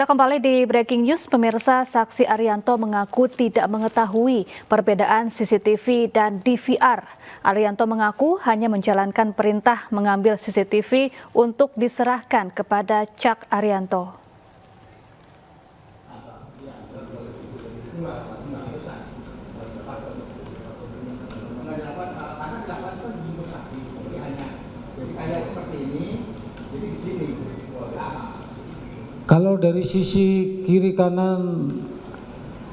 Anda kembali di Breaking News, pemirsa. Saksi Arianto mengaku tidak mengetahui perbedaan CCTV dan DVR. Arianto mengaku hanya menjalankan perintah mengambil CCTV untuk diserahkan kepada Cak Arianto. Kalau dari sisi kiri kanan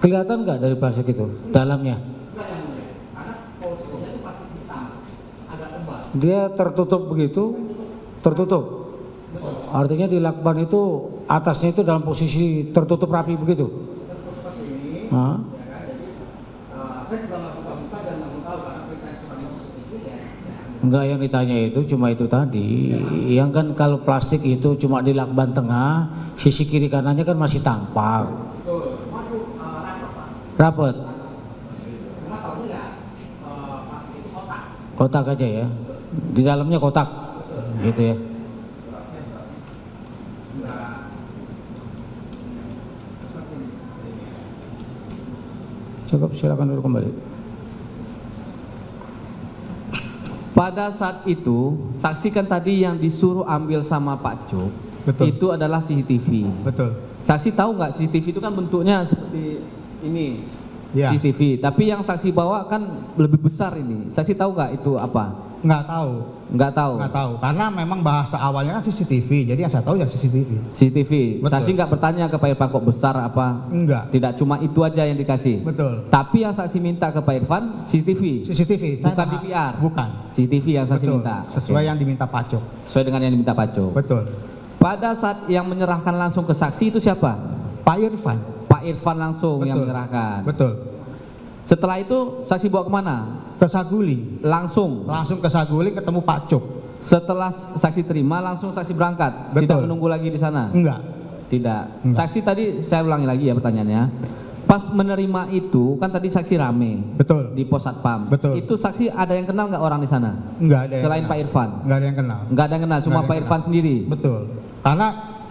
kelihatan nggak dari plastik itu dalamnya? Dia tertutup begitu, tertutup. Artinya di lakban itu atasnya itu dalam posisi tertutup rapi begitu. Nah. Enggak, yang ditanya itu cuma itu tadi. Yang kan kalau plastik itu cuma di lakban tengah, sisi kiri kanannya kan masih tampak. Rapet. Kotak aja ya. Di dalamnya kotak. Gitu ya. Cukup, silakan dulu kembali. Pada saat itu, saksi kan tadi yang disuruh ambil sama Pak Cuk, betul, itu adalah CCTV. Betul. Saksi tahu nggak CCTV itu kan bentuknya seperti ini, ya. CCTV. Tapi yang saksi bawa kan lebih besar ini. Saksi tahu nggak itu apa? Nggak tahu. Nggak tahu. Nggak tahu. Karena memang bahasa awalnya kan CCTV. Jadi yang saya tahu ya CCTV. CCTV. Betul. Saksi nggak bertanya ke Pak Irfan kok besar apa? Enggak. Tidak, cuma itu aja yang dikasih. Betul. Tapi yang saksi minta ke Pak Irfan CCTV. CCTV. Bukan DVR. Bukan. CCTV yang saksi Betul. minta. Sesuai Oke. yang diminta Pak Cuk. Sesuai dengan yang diminta Pak Cuk. Betul. Pada saat yang menyerahkan langsung ke saksi itu siapa? Pak Irfan. Pak Irfan langsung. Betul. Yang menyerahkan. Betul. Setelah itu saksi bawa kemana? Ke Saguling. Langsung. Langsung ke Saguling ketemu Pak Cuk. Setelah saksi terima langsung saksi berangkat. Betul. Tidak menunggu lagi di sana. Enggak. Tidak. Enggak. Saksi tadi saya ulangi lagi ya pertanyaannya. Pas menerima itu kan tadi saksi rame. Betul. Di pos satpam. Betul. Itu saksi ada yang kenal nggak orang di sana? Enggak ada. Yang Selain kenal. Pak Irfan. Enggak ada yang kenal. Nggak ada yang kenal, cuma Nggak ada Pak yang Irfan kenal. sendiri. Betul. Karena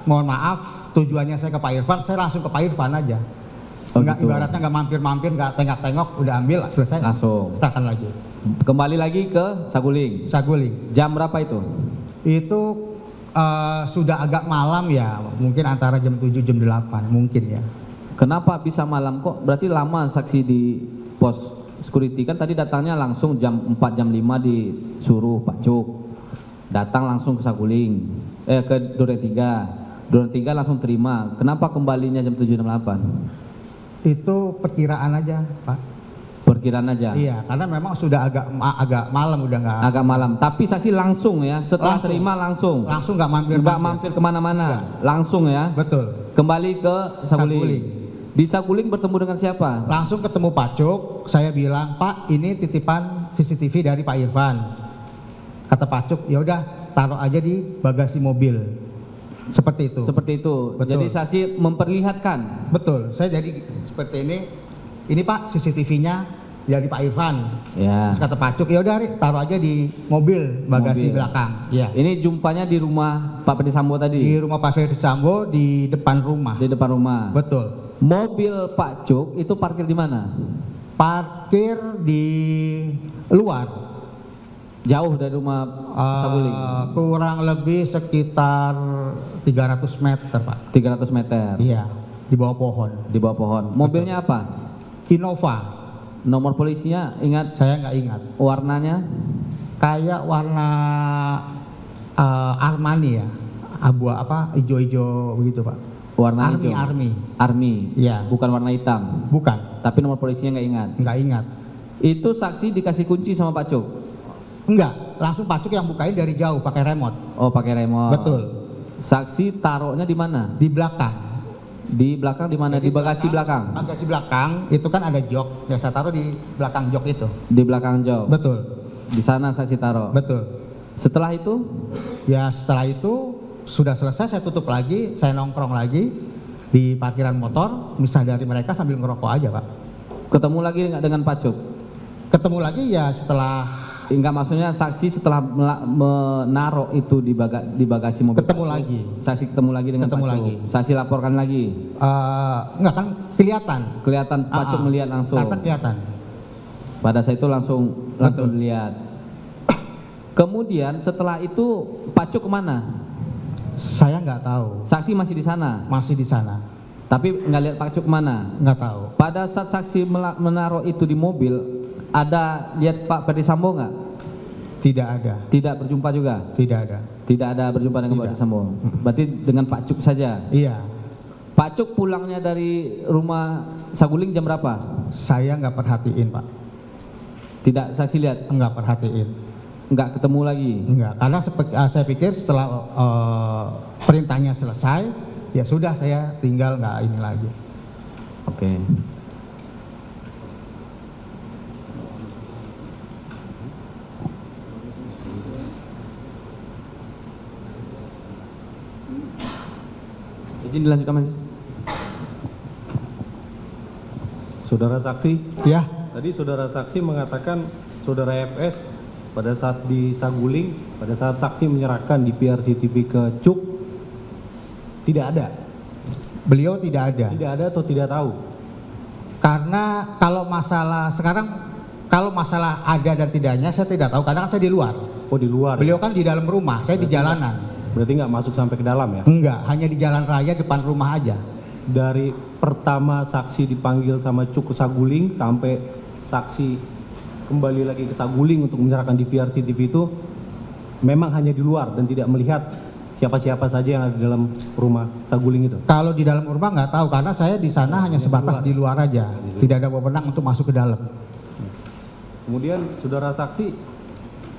mohon maaf tujuannya saya ke Pak Irfan, saya langsung ke Pak Irfan aja. Oh, Enggak, gitu. ibaratnya nggak mampir-mampir, nggak tengok-tengok, udah ambil selesai. Langsung. Serahkan lagi. Kembali lagi ke Saguling. Saguling. Jam berapa itu? Itu sudah agak malam ya, mungkin antara jam 7 jam 8 mungkin ya. Kenapa bisa malam kok? Berarti lama saksi di pos security kan tadi datangnya langsung jam 4 jam 5 disuruh Pak Cuk. Datang langsung ke Saguling. Ke Duren 3. Duren 3 langsung terima. Kenapa kembalinya jam 7 jam 8? Itu perkiraan aja, Pak. Perkiraan aja. Iya, karena memang sudah agak malam, udah nggak. Agak malam. Tapi saksi langsung ya, setelah Langsung. terima langsung. Langsung nggak mampir. Nggak mampir kemana-mana. Langsung ya. Betul. Kembali ke Saguling. Saguling. Di Saguling bertemu dengan siapa? Langsung ketemu Pak Cuk, saya bilang, "Pak, ini titipan CCTV dari Pak Irfan." Kata Pak Cuk, "Ya udah, taruh aja di bagasi mobil." Seperti itu. Seperti itu. Betul. Jadi saksi memperlihatkan. Betul. Saya jadi seperti ini. Ini Pak CCTV-nya dari Pak Irfan. Ya. Terus kata Pak Cuk, "Ya udah, taruh aja di mobil bagasi Mobil. belakang." Iya. Ini jumpanya di rumah Pak Ferdi Sambo tadi. Di rumah Pak Ferdi Sambo di depan rumah. Di depan rumah. Betul. Mobil Pak Cuk itu parkir di mana? Parkir di luar. Jauh dari rumah Saguling. Kurang lebih sekitar 300 meter, Pak. 300 meter. Iya, di bawah pohon. Di bawah pohon. Mobilnya apa? Innova. Nomor polisinya ingat? Saya nggak ingat. Warnanya? Kayak warna Armani ya. Abu apa? Ijo-ijo begitu, Pak. Warna Army, hijau. Army. Army. Iya. Bukan warna hitam. Bukan, Tapi nomor polisinya nggak ingat. nggak ingat. Itu saksi dikasih kunci sama Pak Cuk. Enggak, langsung Pak Cuk yang bukain dari jauh pakai remote. Oh, pakai remote. Betul. Saksi taruhnya di mana? Di belakang. Di belakang di mana? Di bagasi belakang. Bagasi belakang itu kan ada jok. Ya saya taruh di belakang jok itu. Di belakang jok. Betul. Di sana saksi taruh. Betul. Setelah itu? Ya setelah itu sudah selesai, saya tutup lagi, saya nongkrong lagi di parkiran motor, misah dari mereka sambil ngerokok aja, Pak. Ketemu lagi nggak dengan Pak Cuk? Ketemu lagi ya setelah Enggak, maksudnya saksi setelah menaruh itu di bagasi mobil Ketemu Pak Cuk, lagi. saksi ketemu lagi dengan Ketemu Pak Cuk. lagi. Saksi laporkan lagi. Enggak kan kelihatan. Kelihatan Pak Cuk melihat langsung. Karena kelihatan. Pada saat itu langsung Betul. dilihat. Kemudian setelah itu Pak Cuk kemana? Saya nggak tahu. Saksi masih di sana, Masih di sana. tapi nggak lihat Pak Cuk kemana. Nggak tahu. Pada saat saksi menaruh itu di mobil, ada lihat Pak Ferdi Sambo nggak? Tidak ada. Tidak berjumpa juga? Tidak ada. Tidak ada berjumpa dengan Pak Tidak. Ferdi Sambo. Berarti dengan Pak Cuk saja. Iya. Pak Cuk pulangnya dari rumah Saguling jam berapa? Saya nggak perhatiin, Pak. Tidak saksi lihat? Nggak perhatiin. Nggak ketemu lagi? Enggak. Karena saya pikir setelah perintahnya selesai, ya sudah saya tinggal nggak ini lagi. Oke. Izin dilanjutkan, Mas. Saudara saksi, Ya. tadi saudara saksi mengatakan saudara FS pada saat di Saguling, pada saat saksi menyerahkan di PRCTV ke Cuk, tidak ada. Beliau tidak ada. Tidak ada atau tidak tahu? Karena kalau masalah sekarang, kalau masalah ada dan tidaknya saya tidak tahu karena kan saya di luar. Oh, di luar. Beliau Ya? kan di dalam rumah, saya di jalanan. Berarti nggak masuk sampai ke dalam ya? Enggak, hanya di jalan raya depan rumah aja. Dari pertama saksi dipanggil sama Cuk ke Saguling sampai saksi kembali lagi ke Saguling untuk menyerahkan di PRCTV itu memang hanya di luar dan tidak melihat siapa-siapa saja yang ada di dalam rumah Saguling itu. Kalau di dalam rumah nggak tahu karena saya di sana hanya sebatas di luar aja, tidak ada wewenang untuk masuk ke dalam. Kemudian saudara saksi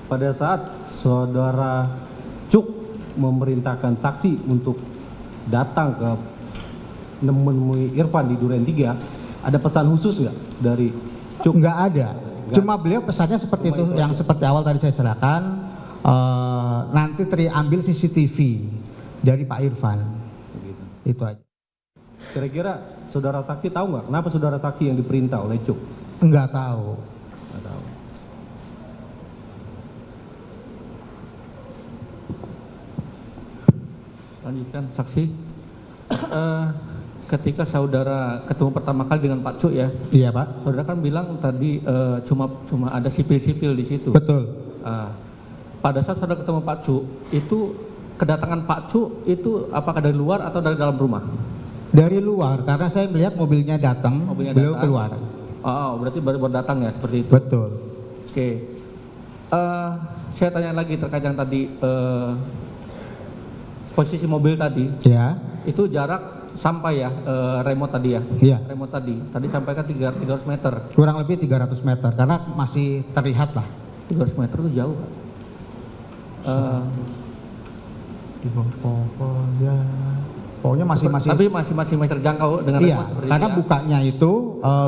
pada saat saudara Cuk memerintahkan saksi untuk datang ke menemui Irfan di Duren 3, ada pesan khusus nggak dari Cuk? Nggak ada. Cuma beliau pesannya seperti itu, yang seperti awal tadi saya jelaskan, nanti ambil CCTV dari Pak Irfan. Begitu. Itu aja. Kira-kira saudara saksi tahu nggak kenapa saudara saksi yang diperintah oleh Cuk? Nggak tahu. Nggak tahu. Lanjutkan saksi. Ketika saudara ketemu pertama kali dengan Pak Cuk ya, Iya Pak. saudara kan bilang tadi cuma ada sipil-sipil di situ. Betul. Pada saat saudara ketemu Pak Cuk, itu kedatangan Pak Cuk itu apakah dari luar atau dari dalam rumah? Dari luar karena saya melihat mobilnya datang, Mobilnya beliau datang. keluar. Oh, berarti baru datang ya seperti itu. Betul. Oke. Saya tanya lagi terkait yang tadi posisi mobil tadi, Ya. itu jarak sampai ya remote tadi ya. Iya. Remote tadi sampaikan 300 meter. Kurang lebih 300 meter karena masih terlihat lah. 300 meter itu jauh, Pak. Di bawah ya. Pokoknya masih Tapi masih terjangkau dengan iya, remote seperti karena itu ya. bukanya itu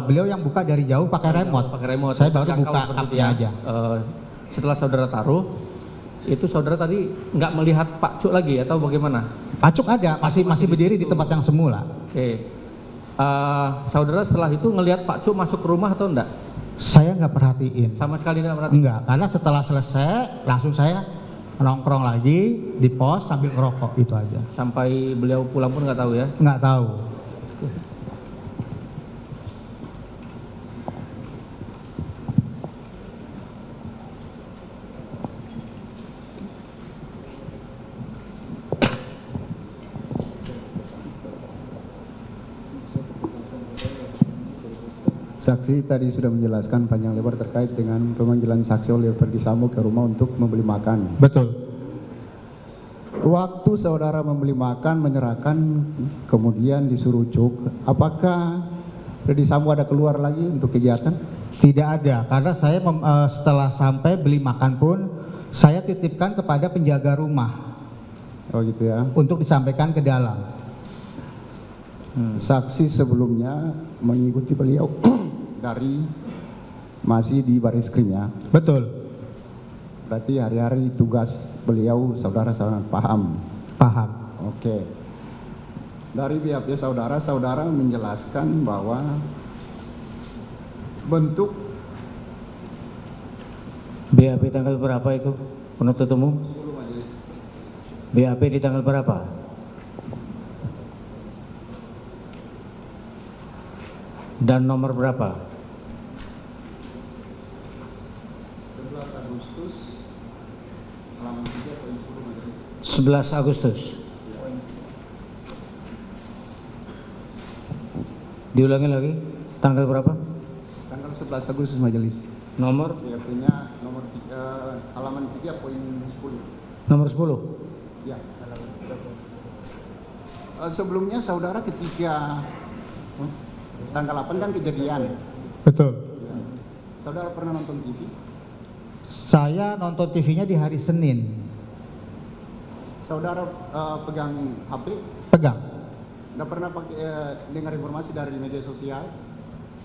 beliau yang buka dari jauh pakai remote. Pakai remote. Saya baru terjangkau buka seperti itu app-nya aja. Setelah saudara taruh, itu saudara tadi nggak melihat Pak Cuk lagi atau bagaimana? Acuk ada, masih berdiri di tempat yang semula. Oke. Saudara setelah itu ngelihat Pak Cuk masuk ke rumah atau enggak? Saya nggak perhatiin. Sama sekali tidak perhatiin. Enggak, karena setelah selesai langsung saya nongkrong lagi di pos sambil ngerokok itu aja. Sampai beliau pulang pun nggak tahu ya. Nggak tahu. Saksi tadi sudah menjelaskan panjang lebar terkait dengan pemanggilan saksi oleh Ferdi Sambo ke rumah untuk membeli makan. Betul. Waktu saudara membeli makan, menyerahkan, kemudian disuruh Cuk, apakah Ferdi Sambo ada keluar lagi untuk kegiatan? Tidak ada, karena saya setelah sampai beli makan pun saya titipkan kepada penjaga rumah Oh gitu ya. untuk disampaikan ke dalam. Saksi sebelumnya mengikuti beliau dari masih di baris krim ya. Betul, Berarti hari-hari tugas beliau saudara sangat paham. paham. Oke. Dari pihaknya saudara menjelaskan bahwa bentuk BAP tanggal berapa itu penuntut umum? BAP di tanggal berapa? Dan nomor berapa? 11 Agustus. Diulangi lagi, tanggal berapa? Tanggal 11 Agustus majelis. Nomor? BAP-nya nomor halaman 3.10. Nomor 10. Ya. Sebelumnya saudara ketika tanggal 8 kan kejadian. Betul. Saudara pernah nonton TV? Saya nonton TV-nya di hari Senin. Saudara pegang HP? Pegang. Nggak pernah pakai dengar informasi dari media sosial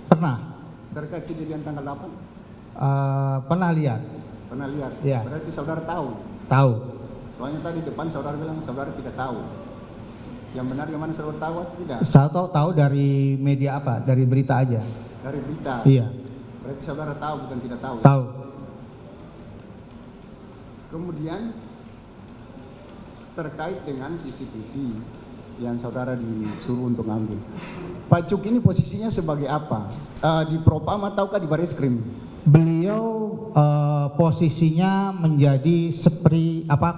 Pernah. terkait kejadian tanggal 8? Pernah lihat. Pernah lihat? Iya. Berarti saudara tahu? Tahu. Soalnya tadi depan saudara bilang saudara tidak tahu. Yang benar yang mana saudara tahu atau tidak? Saya tahu dari media apa? Dari berita aja. Dari berita? Iya. Berarti saudara tahu bukan tidak tahu? Tahu. Kemudian terkait dengan CCTV yang saudara disuruh untuk ngambil. Pak Cuk ini posisinya sebagai apa? Di Propam ataukah di Bareskrim? Beliau posisinya menjadi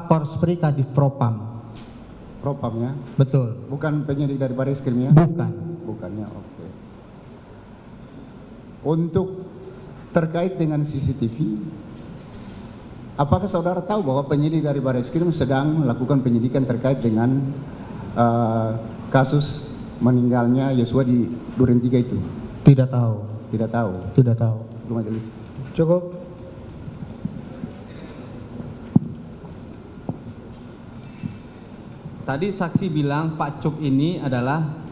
Korspri Kadif Propam. Propam ya? Betul. Bukan penyidik dari Bareskrim ya? Bukan. Bukannya, oke. Untuk terkait dengan CCTV, apakah saudara tahu bahwa penyidik dari Bareskrim sedang melakukan penyidikan terkait dengan kasus meninggalnya Yosua di Duren 3 itu? Tidak tahu. Tidak tahu. Tidak tahu. Itu majelis. Cukup. Tadi saksi bilang Pak Cuk ini adalah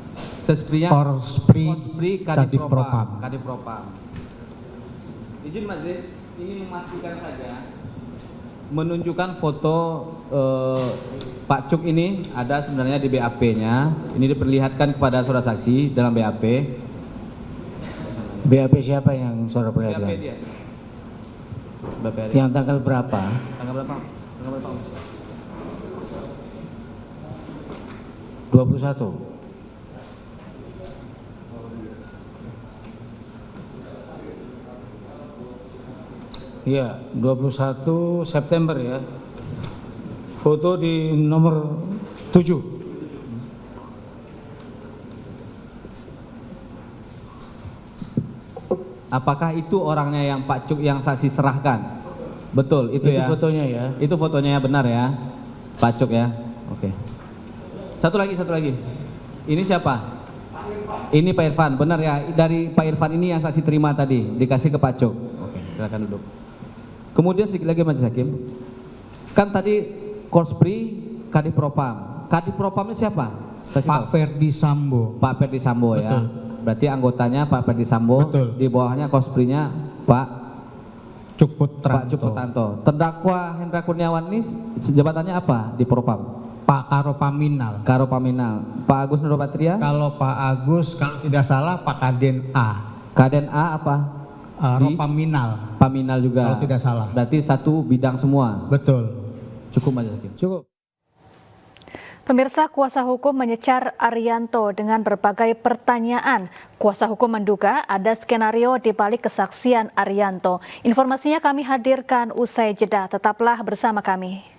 Sesprinya Korspri Kadif Propam. Kadif Propam. Izin majelis, ingin memastikan saja menunjukkan foto Pak Cuk ini ada sebenarnya di BAP-nya. Ini diperlihatkan kepada saudara saksi dalam BAP. BAP siapa yang saudara BAP perlihatkan? dia. BAP dia. Yang tanggal berapa? Tanggal berapa? Tanggal berapa? 21. Iya, 21 September ya. Foto di nomor 7. Apakah itu orangnya yang Pak Cuk yang saksi serahkan? Betul, itu ya. Itu fotonya ya. Itu fotonya benar ya, Pak Cuk ya. Oke. Satu lagi. Ini siapa? Ini Pak Irfan, benar ya. Dari Pak Irfan ini yang saksi terima tadi, dikasih ke Pak Cuk. Oke, silakan duduk. Kemudian sedikit lagi Majelis Hakim. Kan tadi Korspri Kadif Propam. Kadif Propamnya siapa? Pak Ferdi Sambo. Pak Ferdi Sambo ya. Berarti anggotanya Pak Ferdi Sambo. Betul. Di bawahnya Korspri-nya Pak Cuk Putranto. Pak Cuk Putranto. Terdakwa Hendra Kurniawan ini jabatannya apa di Propam? Pak Karopaminal. Karopaminal. Pak Agus Nurpatria? Kalau Pak Agus kalau tidak salah Pak Kaden A. Kaden A apa? Ropaminal. Paminal juga. Kalau tidak salah. Berarti satu bidang semua. Betul. Cukup Majelis Hakim. Cukup. Pemirsa, kuasa hukum menyecar Arianto dengan berbagai pertanyaan. Kuasa hukum menduga ada skenario di balik kesaksian Arianto. Informasinya kami hadirkan usai jeda. Tetaplah bersama kami.